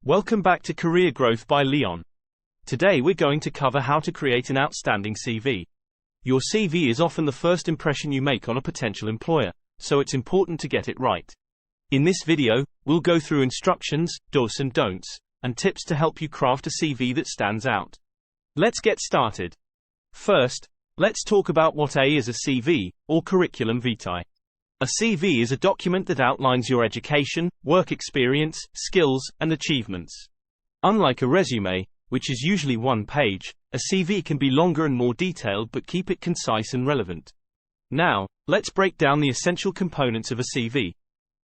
Welcome back to Career Growth by Leon. Today we're going to cover how to create an outstanding CV. Your CV is often the first impression you make on a potential employer, so it's important to get it right. In this video, we'll go through instructions, do's and don'ts, and tips to help you craft a CV that stands out. Let's get started. First, let's talk about what is a CV, or curriculum vitae. A CV is a document that outlines your education, work experience, skills, and achievements. Unlike a resume, which is usually one page, a CV can be longer and more detailed, but keep it concise and relevant. Now, let's break down the essential components of a CV.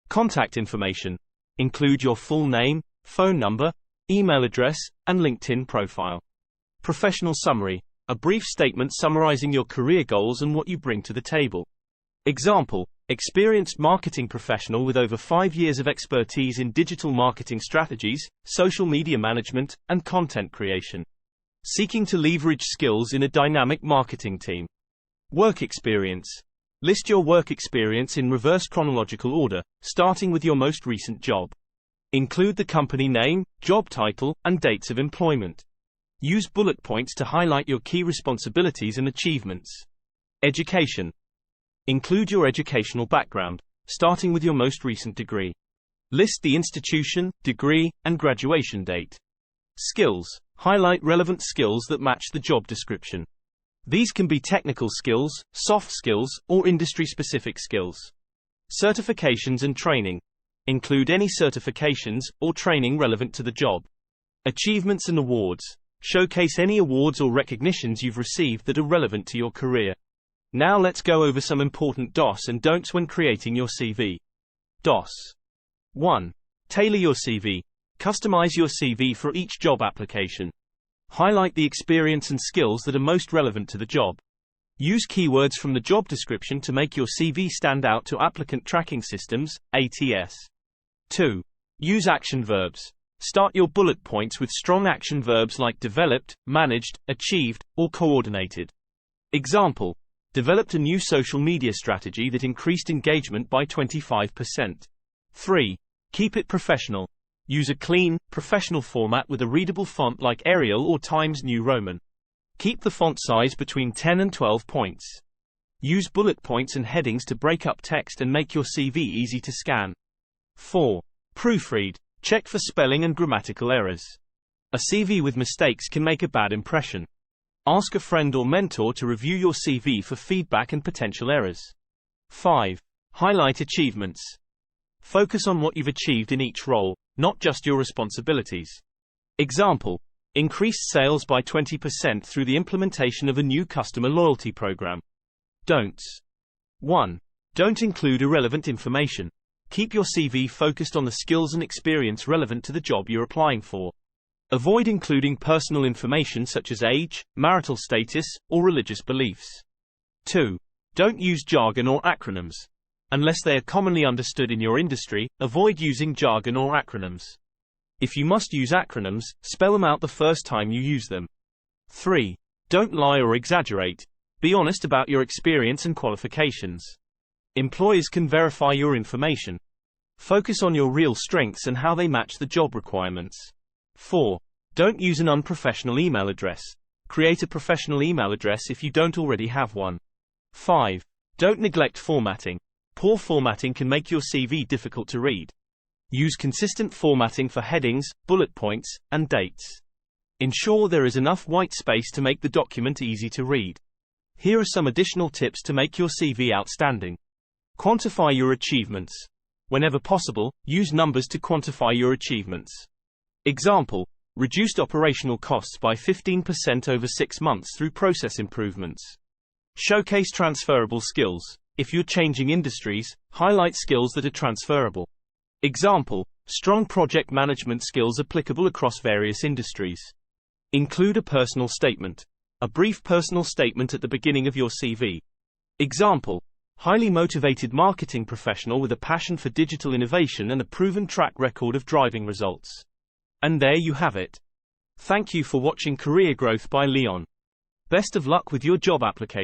Contact information. Include your full name, phone number, email address, and LinkedIn profile. Professional summary. A brief statement summarizing your career goals and what you bring to the table. Example: experienced marketing professional with over 5 years of expertise in digital marketing strategies, social media management, and content creation. Seeking to leverage skills in a dynamic marketing team. Work experience. List your work experience in reverse chronological order, starting with your most recent job. Include the company name, job title, and dates of employment. Use bullet points to highlight your key responsibilities and achievements. Education. Include your educational background, starting with your most recent degree. List the institution, degree, and graduation date. Skills. Highlight relevant skills that match the job description. These can be technical skills, soft skills, or industry-specific skills. Certifications and training. Include any certifications or training relevant to the job. Achievements and awards. Showcase any awards or recognitions you've received that are relevant to your career. Now let's go over some important do's and don'ts when creating your CV. Do's. 1. Tailor your CV. Customize your CV for each job application. Highlight the experience and skills that are most relevant to the job. Use keywords from the job description to make your CV stand out to applicant tracking systems, ATS. 2. Use action verbs. Start your bullet points with strong action verbs like developed, managed, achieved, or coordinated. Example: developed a new social media strategy that increased engagement by 25%. 3. Keep it professional. Use a clean, professional format with a readable font like Arial or Times New Roman. Keep the font size between 10 and 12 points. Use bullet points and headings to break up text and make your CV easy to scan. 4. Proofread. Check for spelling and grammatical errors. A CV with mistakes can make a bad impression. Ask a friend or mentor to review your CV for feedback and potential errors. 5. Highlight achievements. Focus on what you've achieved in each role, not just your responsibilities. Example: increased sales by 20% through the implementation of a new customer loyalty program. Don'ts. 1. Don't include irrelevant information. Keep your CV focused on the skills and experience relevant to the job you're applying for. Avoid including personal information such as age, marital status, or religious beliefs. 2. Don't use jargon or acronyms. Unless they are commonly understood in your industry, avoid using jargon or acronyms. If you must use acronyms, spell them out the first time you use them. 3. Don't lie or exaggerate. Be honest about your experience and qualifications. Employers can verify your information. Focus on your real strengths and how they match the job requirements. 4. Don't use an unprofessional email address. Create a professional email address if you don't already have one. 5. Don't neglect formatting. Poor formatting can make your CV difficult to read. Use consistent formatting for headings, bullet points, and dates. Ensure there is enough white space to make the document easy to read. Here are some additional tips to make your CV outstanding. Quantify your achievements. Whenever possible, use numbers to quantify your achievements. Example: reduced operational costs by 15% over 6 months through process improvements. Showcase transferable skills. If you're changing industries, highlight skills that are transferable. Example: strong project management skills applicable across various industries. Include a personal statement. A brief personal statement at the beginning of your CV. Example: highly motivated marketing professional with a passion for digital innovation and a proven track record of driving results. And there you have it. Thank you for watching Career Growth by Leon. Best of luck with your job application.